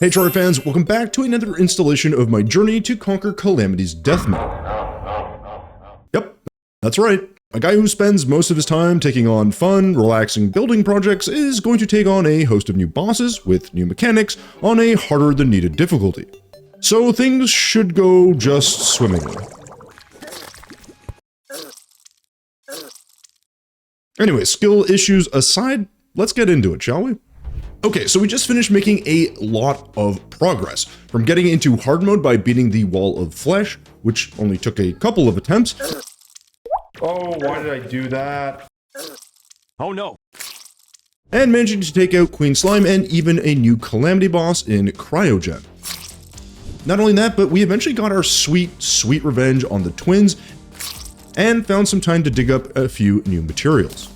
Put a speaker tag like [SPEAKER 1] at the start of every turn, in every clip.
[SPEAKER 1] Hey Terraria fans, welcome back to another installation of my journey to conquer Calamity's death mode. Yep, that's right. A guy who spends most of his time taking on fun, relaxing building projects is going to take on a host of new bosses with new mechanics on a harder than needed difficulty. So things should go just swimmingly. Anyway, skill issues aside, let's get into it, shall we? Okay, so we just finished making a lot of progress, from getting into hard mode by beating the wall of flesh, which only took a couple of attempts.
[SPEAKER 2] Oh, why did I do that?
[SPEAKER 3] Oh no.
[SPEAKER 1] And managing to take out Queen Slime and even a new Calamity boss in Cryogen. Not only that, but we eventually got our sweet revenge on the twins, and found some time to dig up a few new materials.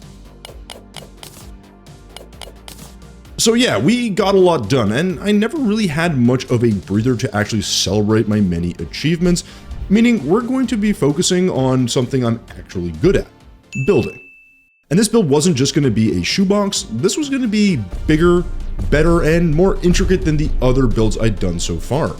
[SPEAKER 1] So yeah, we got a lot done, and I never really had much of a breather to actually celebrate my many achievements, meaning we're going to be focusing on something I'm actually good at, building. And this build wasn't just going to be a shoebox, this was going to be bigger, better, and more intricate than the other builds I'd done so far.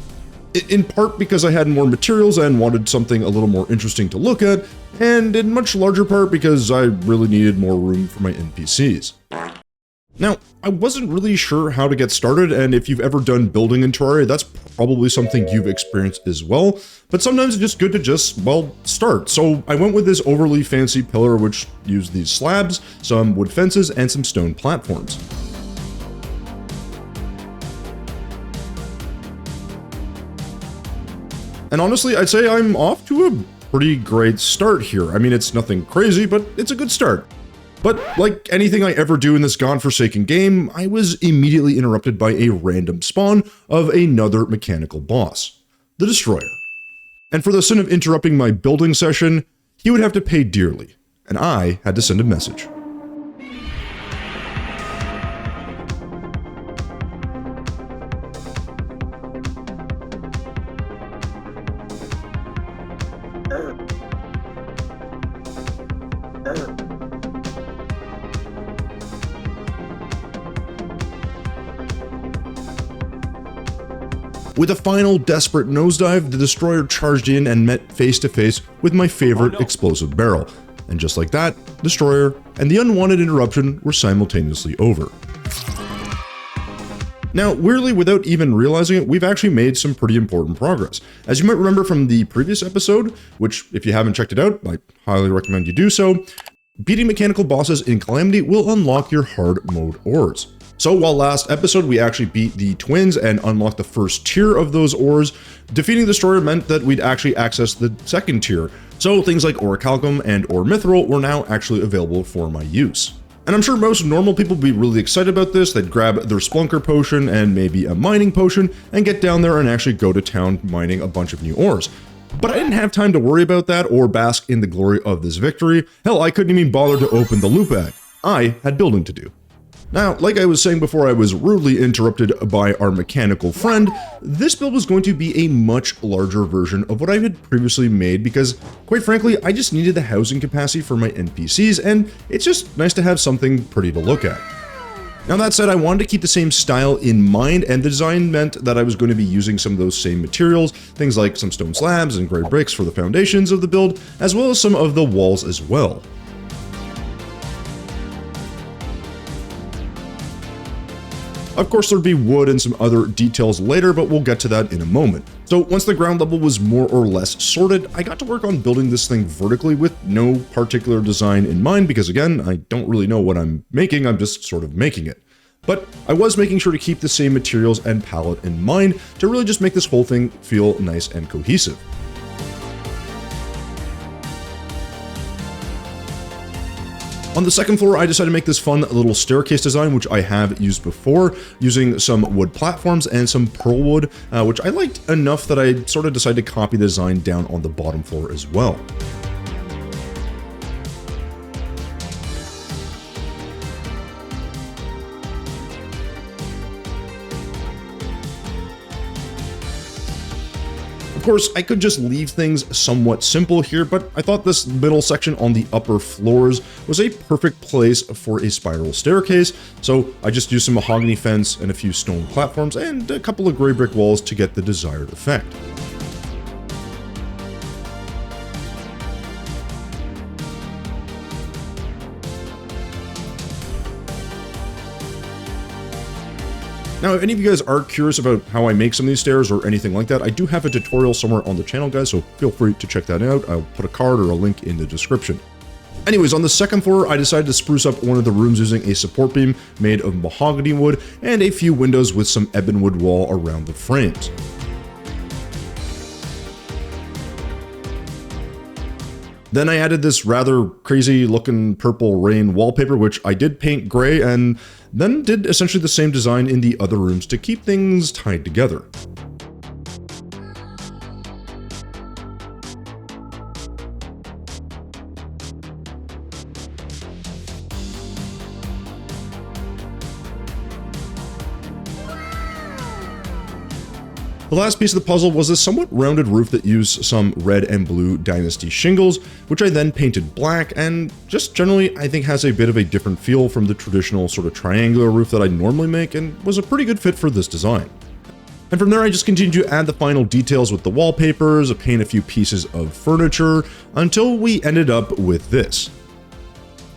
[SPEAKER 1] In part because I had more materials and wanted something a little more interesting to look at, and in much larger part because I really needed more room for my NPCs. Now, I wasn't really sure how to get started, and if you've ever done building in Terraria, that's probably something you've experienced as well, but sometimes it's just good to just, well, start. So I went with this overly fancy pillar which used these slabs, some wood fences, and some stone platforms. And honestly, I'd say I'm off to a pretty great start here. I mean, it's nothing crazy, but it's a good start. But like anything I ever do in this godforsaken game, I was immediately interrupted by a random spawn of another mechanical boss, the Destroyer. And for the sin of interrupting my building session, he would have to pay dearly, and I had to send a message. With a final desperate nosedive, the Destroyer charged in and met face to face with my favorite explosive barrel. And just like that, Destroyer and the unwanted interruption were simultaneously over. Now, weirdly, without even realizing it, we've actually made some pretty important progress. As you might remember from the previous episode, which if you haven't checked it out, I highly recommend you do so, beating mechanical bosses in Calamity will unlock your hard mode ores. So while last episode we actually beat the twins and unlocked the first tier of those ores, defeating the Destroyer meant that we'd actually access the second tier. So things like Orichalcum and Mithril were now actually available for my use. And I'm sure most normal people would be really excited about this. They'd grab their Splunker potion and maybe a mining potion and get down there and actually go to town mining a bunch of new ores. But I didn't have time to worry about that or bask in the glory of this victory. Hell, I couldn't even bother to open the loot bag. I had building to do. Now, like I was saying before I was rudely interrupted by our mechanical friend, this build was going to be a much larger version of what I had previously made because, quite frankly, I just needed the housing capacity for my NPCs, and it's just nice to have something pretty to look at. Now that said, I wanted to keep the same style in mind, and the design meant that I was going to be using some of those same materials, things like some stone slabs and gray bricks for the foundations of the build, as well as some of the walls as well. Of course, there'd be wood and some other details later, but we'll get to that in a moment. So once the ground level was more or less sorted, I got to work on building this thing vertically with no particular design in mind because, again, I don't really know what I'm making, I'm just sort of making it. But I was making sure to keep the same materials and palette in mind to really just make this whole thing feel nice and cohesive. On the second floor, I decided to make this fun little staircase design, which I have used before, using some wood platforms and some pearl wood, which I liked enough that I sort of decided to copy the design down on the bottom floor as well. course, I could just leave things somewhat simple here, but I thought this middle section on the upper floors was a perfect place for a spiral staircase, so I just used some mahogany fence and a few stone platforms and a couple of gray brick walls to get the desired effect. Now, if any of you guys are curious about how I make some of these stairs or anything like that, I do have a tutorial somewhere on the channel, guys, so feel free to check that out. I'll put a card or a link in the description. Anyways, on the second floor, I decided to spruce up one of the rooms using a support beam made of mahogany wood and a few windows with some ebonwood wall around the frames. Then I added this rather crazy looking purple rain wallpaper, which I did paint gray, and then did essentially the same design in the other rooms to keep things tied together. The last piece of the puzzle was a somewhat rounded roof that used some red and blue Dynasty shingles, which I then painted black, and just generally I think has a bit of a different feel from the traditional sort of triangular roof that I normally make, and was a pretty good fit for this design. And from there I just continued to add the final details with the wallpapers, paint a few pieces of furniture, until we ended up with this.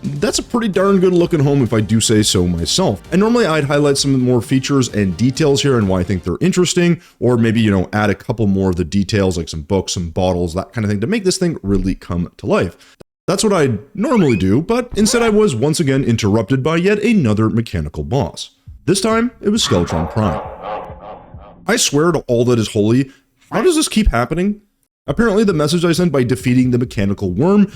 [SPEAKER 1] That's a pretty darn good looking home if I do say so myself. And normally I'd highlight some more features and details here and why I think they're interesting, or maybe, you know, add a couple more of the details like some books, some bottles, that kind of thing to make this thing really come to life. That's what I'd normally do, but instead I was once again interrupted by yet another mechanical boss. This time it was Skeletron Prime. I swear to all that is holy, how does this keep happening? Apparently the message I sent by defeating the mechanical worm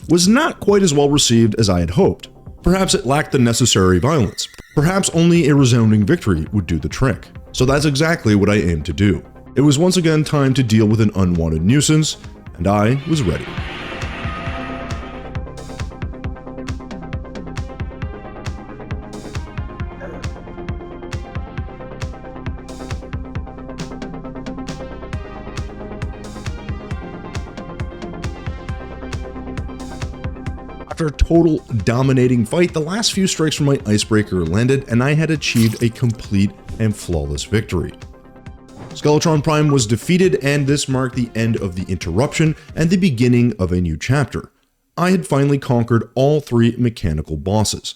[SPEAKER 1] was not quite as well received as I had hoped. Perhaps it lacked the necessary violence. Perhaps only a resounding victory would do the trick. So that's exactly what I aimed to do. It was once again time to deal with an unwanted nuisance, and I was ready. After a total dominating fight, the last few strikes from my icebreaker landed, and I had achieved a complete and flawless victory. Skeletron Prime was defeated, and this marked the end of the interruption and the beginning of a new chapter. I had finally conquered all 3 mechanical bosses.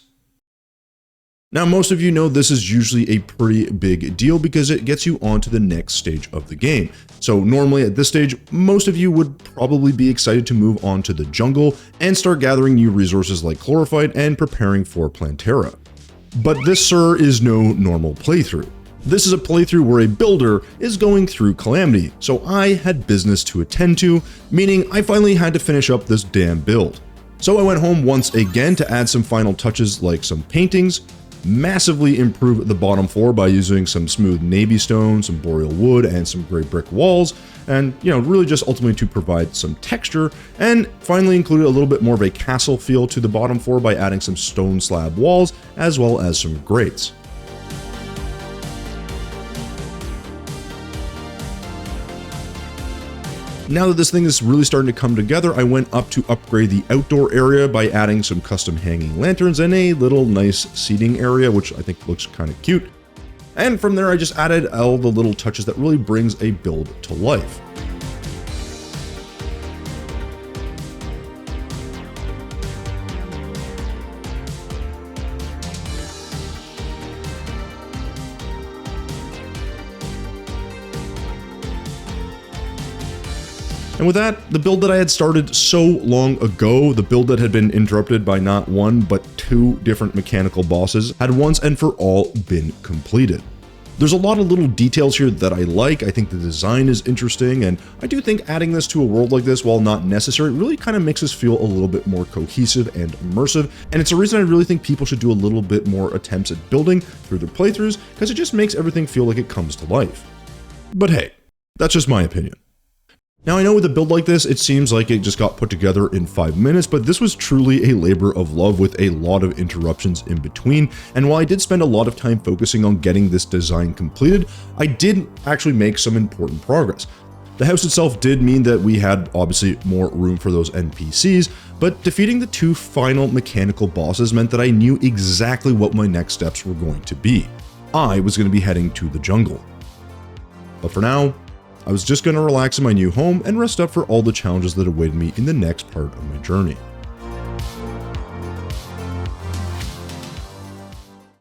[SPEAKER 1] Now, most of you know this is usually a pretty big deal because it gets you on to the next stage of the game. So normally at this stage, most of you would probably be excited to move on to the jungle and start gathering new resources like chlorophyte and preparing for Plantera. But this, sir, is no normal playthrough. This is a playthrough where a builder is going through Calamity, so I had business to attend to, meaning I finally had to finish up this damn build. So I went home once again to add some final touches like some paintings, massively improve the bottom floor by using some smooth navy stone, some boreal wood, and some gray brick walls, and, you know, really just ultimately to provide some texture, and finally included a little bit more of a castle feel to the bottom floor by adding some stone slab walls, as well as some grates. Now that this thing is really starting to come together, I went up to upgrade the outdoor area by adding some custom hanging lanterns and a little nice seating area, which I think looks kind of cute. And from there, I just added all the little touches that really brings a build to life. And with that, the build that I had started so long ago, the build that had been interrupted by not one, but 2 different mechanical bosses, had once and for all been completed. There's a lot of little details here that I like. I think the design is interesting, and I do think adding this to a world like this, while not necessary, really kind of makes us feel a little bit more cohesive and immersive, and it's a reason I really think people should do a little bit more attempts at building through their playthroughs, because it just makes everything feel like it comes to life. But hey, that's just my opinion. Now, I know with a build like this, it seems like it just got put together in 5 minutes, but this was truly a labor of love with a lot of interruptions in between. And while I did spend a lot of time focusing on getting this design completed, I did actually make some important progress. The house itself did mean that we had obviously more room for those NPCs, but defeating the 2 final mechanical bosses meant that I knew exactly what my next steps were going to be. I was going to be heading to the jungle. But for now, I was just going to relax in my new home and rest up for all the challenges that awaited me in the next part of my journey.